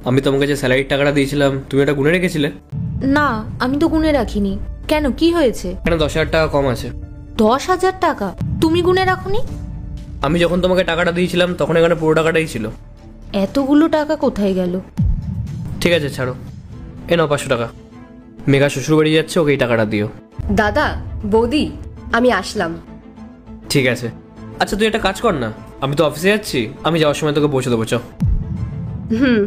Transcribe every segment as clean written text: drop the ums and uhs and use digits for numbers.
আমি তোমাকে যে স্যালারির টাকাটা দিয়েছিলাম তুমি এটা গুনে রেখেছিলে? না, আমি তো গুনে রাখিনি। কেন, কি হয়েছে? এখানে 10,000 টাকা কম আছে। 10,000 টাকা তুমি গুনে রাখোনি? আমি যখন তোমাকে টাকাটা দিয়েছিলাম তখন এখানে পুরো টাকাটাই ছিল। এতগুলো টাকা কোথায় গেল? ঠিক আছে ছাড়ো, এ নাও 500 টাকা। মেঘা শ্বশুর বাড়ি যাচ্ছে, ওকে এই টাকাটা দিও। দাদা, বৌদি, আমি আসলাম। ঠিক আছে। আচ্ছা তুই একটা কাজ কর না, আমি তো অফিসে যাচ্ছি, আমি যাওয়ার সময় তোকে পৌঁছে দেবো। চ। হুম।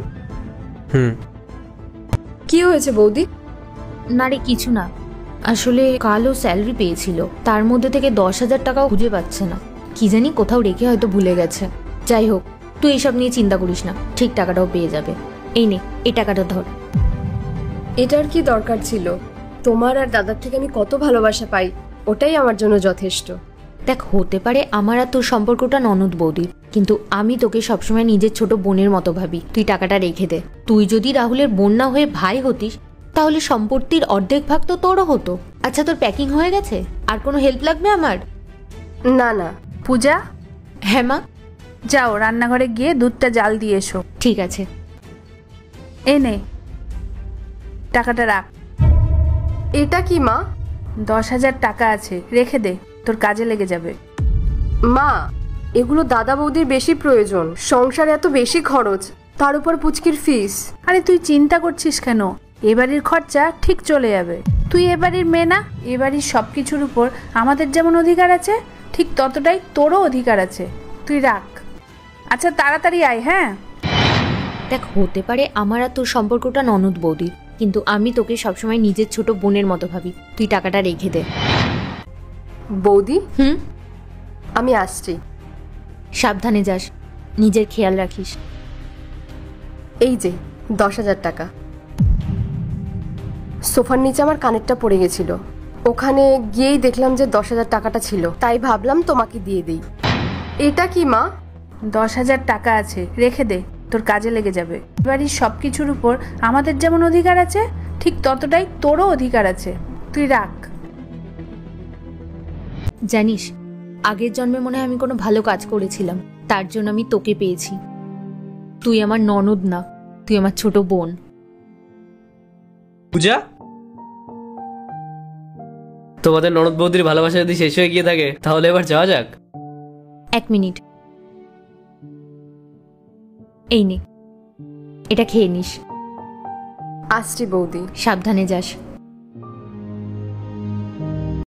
হুম। কি হয়েছে বৌদি? না রে, কিছু না। আসলে কালও স্যালারি পেয়েছিল, তার মধ্যে থেকে 10,000 টাকাও খুঁজে পাচ্ছে না। কি জানি কোথাও রেখে হয়তো ভুলে গেছে। যাই হোক, তুই এসব নিয়ে চিন্তা করিস না, ঠিক টাকাটাও পেয়ে যাবে। এই নে, এই টাকাটা ধর। এটার কি দরকার ছিল? তোমার আর দাদার থেকে আমি কত ভালোবাসা পাই, ওটাই আমার জন্য যথেষ্ট। দেখ, হতে পারে আমার আর তোর সম্পর্কটা ননদ বৌদির, কিন্তু আমি তোকে সবসময় নিজের ছোট বোনের মতো ভাবি। তুই টাকাটা রেখে দে। তুই যদি রাহুলের বোন না হয়ে ভাই হতিস, তাহলে সম্পত্তির অর্ধেক ভাগ তো তোরও হতো। আচ্ছা, তোর প্যাকিং হয়ে গেছে? আর কোনো হেল্প লাগবে আমার? না না। পূজা, হ্যাঁ মা। যাও রান্নাঘরে গিয়ে দুধটা জাল দিয়ে এসো। ঠিক আছে। নে টাকাটা রাখ। এটা কি মা? 10,000 টাকা আছে, রেখে দে, তোর কাজে লেগে যাবে। মা, এগুলো দাদা বৌদির বেশি প্রয়োজন, সংসারে এত বেশি খরচ, তার উপর পুচকির ফিস। আরে তুই চিন্তা করছিস কেন? এবাড়ির খরচা ঠিক চলে যাবে। তুই এবাড়ির মেয়ে না? এবাড়ির সব কিছুর উপর আমাদের যেমন অধিকার আছে, ঠিক ততটাই তোরও অধিকার আছে। তুই রাখ। আচ্ছা তাড়াতাড়ি আয়। হ্যাঁ দেখ, হতে পারে আমার আর তোর সম্পর্কটা ননদ বৌদির, কিন্তু আমি তোকে সবসময় নিজের ছোট বোনের মতো ভাবি। তুই টাকাটা রেখে দে। বৌদি, হুম, আমি আসছি। সাবধানে যাস, নিজের খেয়াল রাখিস। এই যে 10,000 টাকা। সোফার নিচে আমার কানেরটা পড়ে গেছিল, ওখানে গিয়েই দেখলাম যে 10,000 টাকাটা ছিল, তাই ভাবলাম তোমাকে দিয়ে দিই। এটা কি মা? 10,000 টাকা আছে, রেখে দে, তোর কাজে লেগে যাবে। এবাড়ির সব কিছুর উপর আমাদের যেমন অধিকার আছে, ঠিক ততটাই তোরও অধিকার আছে। তুই রাখ। জানিস, আগের জন্মে মনে হয় আমি কোনো ভালো কাজ করেছিলাম, তার জন্য আমি তোকে পেয়েছি। তুই আমার ননদ না, তুই আমার ছোট বোন। পূজা, তোমাদের ননদ বৌদির ভালোবাসা যদি শেষ হয়ে গিয়ে থাকে তাহলে এবার যাওয়া যাক। 1 মিনিট, এই নে, এটা খেয়ে নিস। আসছি বৌদি। সাবধানে যাস।